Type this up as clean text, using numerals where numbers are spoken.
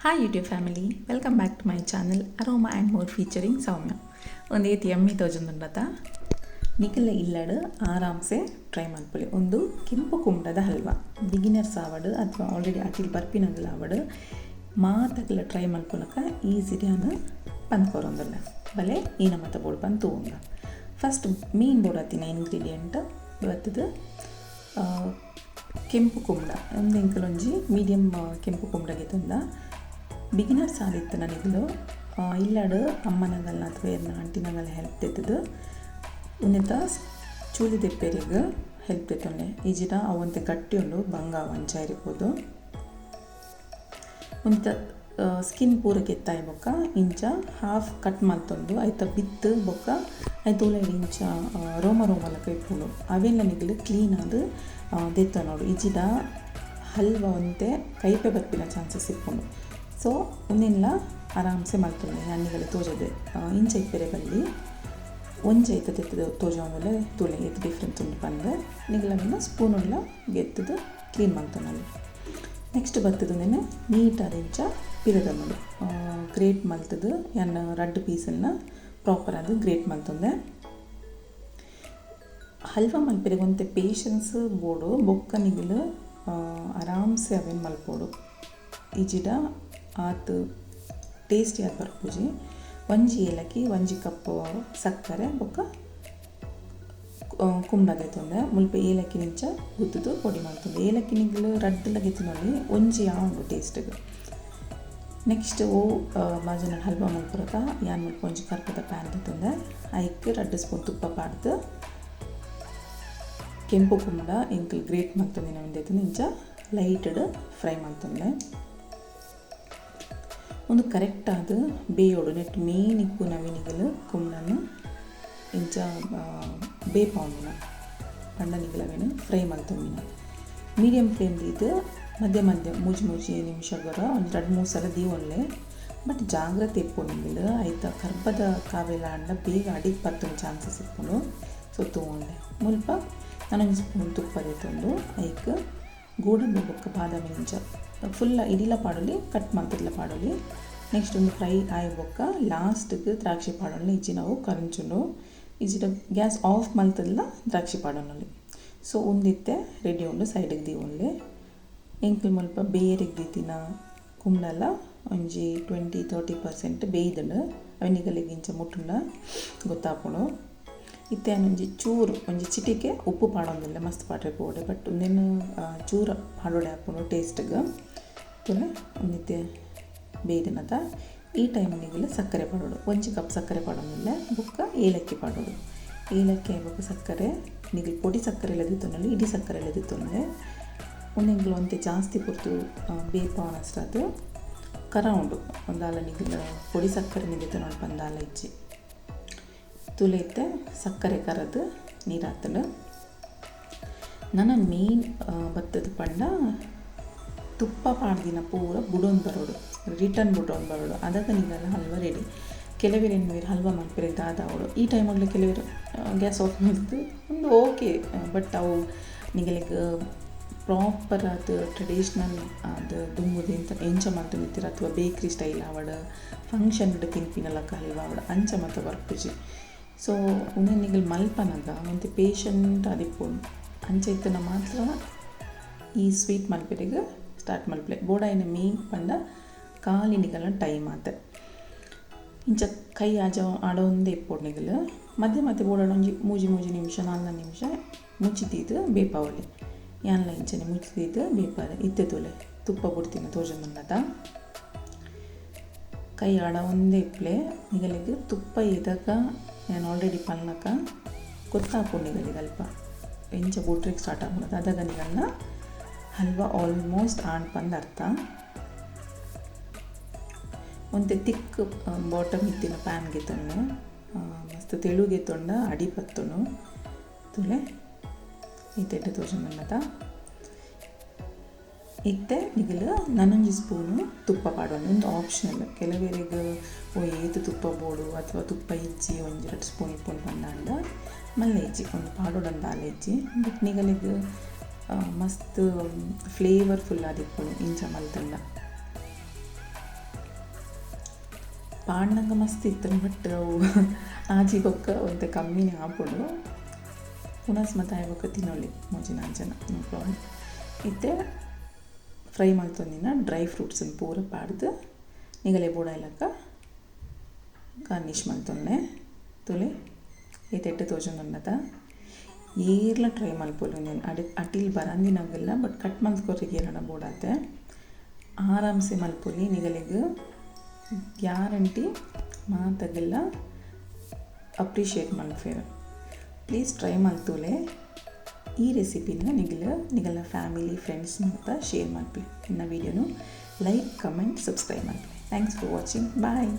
Hi YouTube family, welcome back to my channel Aroma and More featuring Soumya. ಒಂದು ಏತಿ ಎಮ್ಮಿ ತೋಜೊಂದುಂಡತ ನಿಕಲ ಇಲ್ಲಡು ಆರಾಮ್ಸೆ try ಮಾಡ್ಕೊಳ್ಳಿ. ಒಂದು ಕೆಂಪು ಕುಂಬಳದ ಹಲ್ವಾ ಬಿಗಿನರ್ಸ್ ಆವಡು ಅಥವಾ ಆಲ್ರೆಡಿ ಅಟಿಲ್ ಬರ್ಪಿನಗಲ ಆವಡು ಮಾತಗಲ ಟ್ರೈ ಮಾಡ್ಕೊಳಕ ಈಸಿಡಿ ಅನ್ನು ಪಂದ್ಕೊರೊಂದಲ್ಲ ಬಲೆ ಏನ ಮತ ಬೋಡು ಬಂದು ತಗೊಂಡ ಫಸ್ಟ್ ಮೀನ್ ಬೋಡತ್ತಿನ ಇಂಗ್ರೀಡಿಯೆಂಟ್ ಇವತ್ತದು ಕೆಂಪು ಕುಂಬಳ ಒಂದು ಎಂಕಲೊಂಜಿ ಮೀಡಿಯಮ್ ಕೆಂಪು ಕುಂಬಳಗೆ ತಂದ ಬಿಗಿನರ್ಸ್ ಆದಿತ್ತು ನನಗಲು ಇಲ್ಲಡು ಅಮ್ಮನಗಲ್ಲ ಅಥವಾ ಏರ್ನ ಆಂಟಿನಗಲ್ಲ ಹೆಲ್ಪ್ ತೆತ್ತದು ಉನ್ನತ ಚೂಲಿ ತೆಪ್ಪೇರಿಗೆ ಹೆಲ್ಪ್ ತೆತ್ತೊಂಡೆ ಈಜಿಡ ಅವಂತೆ ಗಟ್ಟಿ ಉಂಡು ಬಂಗ ವಂಚ ಇರ್ಬೋದು ಉನ್ನತ ಸ್ಕಿನ್ ಪೂರ ಕೆತ್ತಾಯಿ ಬೊಕ್ಕ ಇಂಚ ಹಾಫ್ ಕಟ್ ಮಲ್ತೊಂದು ಐತ ಬಿತ್ತು ಬೊಕ್ಕ ಐತ ಉಳ್ಳಾಡಿ ಇಂಚ ರೋಮಲಕ ಇಟ್ಕೊಂಡು ಅವೆಲ್ಲ ನಿಗಲು ಕ್ಲೀನ್ ಆದು ದೆತ್ತ ನೋಡು ಈಜಿಡ ಹಲ್ವ ಒಂತೆ ಕೈಪೆ ಬರ್ಪಿನ ಚಾನ್ಸಸ್ ಇಟ್ಕೊಂಡು ಸೊ ಉನ್ನೆಲ್ಲ ಆರಾಮ್ಸೆ ಮಲ್ತೊಂಡೆ ಹಣ್ಣಿಗಳು ತೋಜದೆ ಇಂಚ ಇಪ್ಪರೆ ಬಲ್ಲಿ ಒಂಚ ಐತ ತೆತ್ತದ ತೋಜಾಮೂಲೆ ತುಳೆ ಎತ್ತು ಡಿಫ್ರೆನ್ಸ್ ಉಂಟು ಬಂದರೆ ನಿಗಲನ್ನ ಸ್ಪೂನುಲ್ಲ ಗೆತ್ತದು ಕ್ಲೀನ್ ಮಲ್ತೊಂಡು ನೆಕ್ಸ್ಟ್ ಬರ್ತದ ನೆನೆ ನೀಟಾದ ಇಂಚ ಪಿರದ ನೋಡಿ ಗ್ರೇಟ್ ಮಲ್ತದು ಎನ್ನ ರಡ್ ಪೀಸನ್ನು ಪ್ರಾಪರ್ ಆದ ಗ್ರೇಟ್ ಮಲ್ತೊಂದೆ ಹಲ್ವಾ ಮಲ್ಪೆರಿಗೆ ಒಂತೆ ಪೇಷನ್ಸ್ ಬೋಡು ಬೊಕ್ಕ ನಿಗಲು ಆರಾಮ್ಸೆ ಅವೇನು ಮಲ್ಪೋಡು ಈಜಿಡ ಆತು ಟೇಸ್ಟಿ ಆಗಿ ಬರ್ಪೂಜಿ ಒಂಜಿ ಏಲಕ್ಕಿ ಒಂಜಿ ಕಪ್ಪು ಸಕ್ಕರೆ ಬೊಕ್ಕ ಕುಂಬಳದ ತೊಂದೆ ಮುಲ್ಪ ಏಲಕ್ಕಿ ನಿಂಚ ಗುತ್ತದು ಪೊಡಿ ಮಾಡ್ತಂದೆ ಏಲಕ್ಕಿ ನಿಗ್ಲು ರಡ್ಡೆಲ್ಲ ಗೆತ್ತಿನಲ್ಲಿ ಒಂಜಿ ಉಂಡು ಟೇಸ್ಟಿಗೆ ನೆಕ್ಸ್ಟ್ ಬಾಜನ ಹಲ್ವಾ ಮಲ್ಪುರಕ ಯಾನ್ ಮುಲ್ಪ ಒಂಜಿ ಕರ್ಪದ ಪ್ಯಾನ್ ತಂದೆ ಐಕ್ಕೆ 2 ಸ್ಪೂನ್ ತುಪ್ಪ ಪಾಡ್ದು ಕೆಂಪು ಕುಂಬಳ ಎಂಕಲ್ ಗ್ರೇಟ್ ಮಾಡ್ತಂದೆ ನಾವು ಇಂಚ ಲೈಟಡ್ ಫ್ರೈ ಮಾಡ್ತಂದೆ ಒಂದು ಕರೆಕ್ಟಾದ ಬೇಯೋಡು ನೆಟ್ ಮೇನ್ ಇಪ್ಪು ನವಿನಿಗಲು ಕುಂಬಳನ್ನು ಇಂಚ ಬೇಪಾವಣಿನ ಪಂಡನಿಗಲವೇನು ಫ್ರೈ ಮಾಡ್ತೊಂದಿನ ಮೀಡಿಯಮ್ ಫ್ಲೇಮ್ಲಿ ಇದು ಮಧ್ಯ ಮೂಜಿ ನಿಮಿಷಗರ ಒಂದು 2-3 ಸಲ ದೀವೊಳ್ಳೆ ಬಟ್ ಜಾಗ್ರತೆ ಇಪ್ಪೊಂದಿಲ್ಲ ಆಯ್ತಾ ಕರ್ಬದ ಕಾವೆಲ್ಲ ಅಂಡ ಬೇಗ ಅಡಿಗೆ ಪತ್ತೊಂದು ಚಾನ್ಸಸ್ ಇಪ್ಪುಂಡು ಸೊ ತೊಗೊಂಡೆ ಮುಲ್ಪ ನಾನೊಂದು ಸ್ಪೂನ್ ತುಪ್ಪ ತಂದು ಐಕ್ ಗೋಡಂಬಿ ಬೊಕ್ಕ ಬಾದಾಮಿ ಇಂಚ ಫುಲ್ಲ ಇಡಿಲ ಪಾಡಲಿ ಕಟ್ ಮಾಡ್ತಿರ್ಲ ಪಾಡಲಿ ನೆಕ್ಸ್ಟ್ ಒಂದು ಫ್ರೈ ಆಯ್ ಬೊಕ್ಕ ಲಾಸ್ಟ್ಗೆ ದ್ರಾಕ್ಷಿ ಪಾಡೋಣ ಇಜ್ಜಿ ನಾವು ಕರಂಚುಂಡು ಇಜ್ಜಿಡ ಗ್ಯಾಸ್ ಆಫ್ ಮಲ್ತಲ್ಲ ದ್ರಾಕ್ಷಿ ಪಾಡೋನಲ್ಲಿ ಸೊ ಒಂದಿತ್ತೆ ರೆಡಿ ಉಂಡು ಸೈಡಿಗೆ ದೀವೊಂಡೆ ಎಂಕಲ್ ಮುಲ್ಪ ಬೇರೆಗೆ ದೀತಿನ ಕುಂಬಳಲ್ಲ ಒಂಜಿ 20-30% ಬೇಯ್ದಳು ಅವನಿಗಲಿಗೆ ಇಂಚ ಮುಟ್ಟುಂಡ ಗೊತ್ತಾಪುಂಡು ಇತ್ತೆ ಒಂಜಿ ಚೂರು ಒಂಜಿ ಚಿಟಿಕೆ ಉಪ್ಪು ಪಾಡೋದಿಲ್ಲ ಮಸ್ತ್ ಪಾಡ್ರೆ ಪೋಡೆ ಬಟ್ ಒಂದೇನು ಚೂರ ಪಾಡೋಡೆ ಹಾಕೊಂಡು ಟೇಸ್ಟಿಗೆ ತುಲೆ ಒಂದಿತ್ತೆ ಬೇಯ್ದನದ ಈ ಟೈಮಿನಿಗೆಲ್ಲ ಸಕ್ಕರೆ ಪಾಡೋಡು ಒಂಜಿ ಕಪ್ ಸಕ್ಕರೆ ಪಾಡೋದಿಲ್ಲ ಬುಕ್ಕ ಏಲಕ್ಕಿ ಪಾಡೋಡು ಏಲಕ್ಕಿ ಬುಕ್ಕ ಸಕ್ಕರೆ ನಿಗಲ್ ಪೊಡಿ ಸಕ್ಕರೆ ಎಲ್ಲ ದಿತ್ತೊಂಡು ಇಡೀ ಸಕ್ಕರೆ ಎಲ್ಲ ದಿತ್ತೊಂಡೆ ಒಂದೆಂಗ್ಲು ಒಂತೆ ಜಾಸ್ತಿ ಪುರ್ತು ಬೇಪಾವನ ಅಷ್ಟಾದ ಕರ ಉಂಡು ಒಂದಾಲ ನಿಗಲ ಪೊಡಿ ಸಕ್ಕರೆ ನಿದಿತ್ತ ನೋಡಿ ಬಂದಾಲ ಇಜ್ಜಿ ತುಲೈತೆ ಸಕ್ಕರೆ ಕರದು ನೀರು ಹಾಕ್ತಂಡು ನನ್ನ ಮೇನ್ ಬತ್ತದ ಪಂಡ ತುಪ್ಪ ಪಾಡ್ದಿನ ಪೂರ ಬುಡೊಂದು ಬರೋಡು ರಿಟರ್ನ್ ಬುಡೊಂದು ಬರೋಡು ಅದಕ್ಕೆ ನೀವೆಲ್ಲ ಹಲ್ವ ರೆಡಿ ಕೆಲವೇರು ಏನು ಹಲ್ವ ಮಾಡ್ಪಿರ ದಾದಾವಡು ಈ ಟೈಮಲ್ಲಿ ಕೆಲವರು ಗ್ಯಾಸ್ ಆಫ್ ಮಾಡ್ತು ಒಂದು ಓಕೆ ಬಟ್ ಅವು ನಿಗಲಿಗೆ ಪ್ರಾಪರ್ ಅದು ಟ್ರೆಡಿಷ್ನಲ್ ಅದು ದುಂಬುದಿಂತ ಎಂಚ ಮಾಡ್ತು ನಿಂತಿರ ಅಥವಾ ಬೇಕ್ರಿ ಸ್ಟೈಲ್ ಆವಡು ಫಂಕ್ಷನ್ ತಿನ್ಪಿನಲಕ್ಕ ಹಲ್ವ ಆವಡು ಅಂಚ ಮತ್ತು ಬರ್ಪುಜಿ ಸೊ ಉನ್ನೆನಿಗಲ್ ಮಲ್ಪನಾಗ ಒಂದು ಪೇಷಂಟ್ ಅದಿಪ್ಪುಂಡು ಅಂಚೆ ಇತ್ತನ ಮಾತ್ರ ಈ ಸ್ವೀಟ್ ಮಲ್ಪೆರಿಗೆ ಸ್ಟಾರ್ಟ್ ಮಲ್ಪಲೆ ಬೋಡಾಯಿನ ಮೇನ್ ಪಂಡ ಕಾಲಿನಿಗಲ ಟೈಮ್ ಆತ ಇಂಚ ಕೈ ಆಡೊಂದೇ ಇಪ್ಪೋಡು ನಿಗಲು ಮಧ್ಯೆ ಬೋಡಾಡ ಒಂಜಿ ಮೂಜಿ ನಿಮಿಷ 4 ನಿಮಿಷ ಮುಚ್ಚಿತೀದು ಬೇಪಾವಲಿ ಯಾನ್ಲ ಇಂಚನೆ ಮುಚ್ಚಿತೀದು ಬೇಪಾದ ಇತ್ತೆ ತುಲೆ ತುಪ್ಪ ಬಿಡ್ತೀನಿ ತೋಜಂದದ ಕೈ ಆಡ ಒಂದೇ ಇಪ್ಪಲೆ ನಿಗಲಿಗೆ ತುಪ್ಪ ಇದ್ದಾಗ ನಾನು ಆಲ್ರೆಡಿ ಪಲ್ನಕ ಗೊತ್ತಾಕೊಂಡು ನಿಗಲಿಗೆ ಅಲ್ಪ ಇಂಚ ಬುಟ್ರಿಗೆ ಸ್ಟಾರ್ಟ್ ಆಗ್ಬೋದು ಅದಾಗ ನಿಗನ್ನ ಹಲ್ವಾ ಆಲ್ಮೋಸ್ಟ್ ಬಂದು ಅರ್ಥ ಒಂತೆ ತಿಕ್ ಬಾಟಮ್ ಇತ್ತಿನ ಪ್ಯಾನ್ಗೆ ತೊಂಡೆ ಮಸ್ತ್ ತೆಳುಗೆ ತೊಂಡ ಅಡಿ ಪತ್ತನು ತುಲೆ ಇತ್ತೆಡ್ಡೆ ತೋಜಂದ ಇತ್ತೆ ನಿಗಲು ನಾನೊಂಜಿ ಸ್ಪೂನು ತುಪ್ಪ ಪಾಡೋಣ ಒಂದು ಆಪ್ಷನಲ್ ಕೆಲವೇರಿಗೆ ಏತು ತುಪ್ಪ ಬೋಡು ಅಥವಾ ತುಪ್ಪ ಇಜ್ಜಿ ಒಂಜಿ 2 ಸ್ಪೂನ್ ಇಟ್ಕೊಂಡು ಬಂದಾಂಡ ಮಲ್ಲ ಇಜ್ಜಿ ಒಂದು ಪಾಡೋಡಂದ ಆಲೆ ಇಜ್ಜಿ ಬಟ್ ನಿಗಲಿಗೆ ಮಸ್ತ್ ಫ್ಲೇವರ್ಫುಲ್ ಆದಿಪ್ಪುಡು ಇಂಚ ಮಲ್ತಂಡ ಪಾಡ್ನಂಗೆ ಮಸ್ತ್ ಇತ್ತು ಬಟ್ ಅವು ಆಜಿಗೊಕ್ಕ ಒಂದು ಕಮ್ಮಿನೇ ಆಪುಡು ಪುನಸ್ ಮತ್ತು ಆಯ್ಬೊಕ್ಕ ತಿನ್ನೊಳ್ಳಿ ಮೂಜಿ ನಾಲ್ಕು ಜನ ನೋ ಪ್ರಾಬ್ಲಮ್. ಇತ್ತೆ ಫ್ರೈ ಮಾಡ್ತೊಂದಿನ ಡ್ರೈ ಫ್ರೂಟ್ಸನ್ನು ಪೂರ ಪಾಡ್ದು ನಿಗಲೆ ಬೂಡ ಇಲ್ಲಕ್ಕ ಗಾರ್ನಿಷ್ ಮಾಡ್ತೊಂಡೆ ತುಲೆ ಏತೆಟ್ಟು ತೋಜೊಂದುಂಡತ ಏರ್ಲ ಟ್ರೈ ಮಲ್ಪೊಲು ನೀನು ಅಟಿಲ್ ಬರಂದಿನಾಗೆಲ್ಲ ಬಟ್ ಕಟ್ ಮಲ್ತ್ಕೊರಿಗೆ ಏರಡ ಬೋಡಾತೆ ಆರಾಮ್ಸೆ ಮಲ್ಪೊಲಿ ನಿಗಲಿಗೆ ಗ್ಯಾರಂಟಿ ಮಾತಾಗೆಲ್ಲ ಅಪ್ರಿಷಿಯೇಟ್ ಮಲ್ಫೇರ. ಪ್ಲೀಸ್ ಟ್ರೈ ಮಲ್ತೋಲೆ ಈ ರೆಸಿಪಿನ ನಿಗಲ ಫ್ಯಾಮಿಲಿ ಫ್ರೆಂಡ್ಸ್ ಅಂತ ಶೇರ್ ಮಾಡ್ಲಿ. ಇನ್ನು ವೀಡಿಯೋನು ಲೈಕ್ ಕಮೆಂಟ್ ಸಬ್ಸ್ಕ್ರೈಬ್ ಮಾಡ್ಲಿ. Thanks for watching. ಬಾಯ್.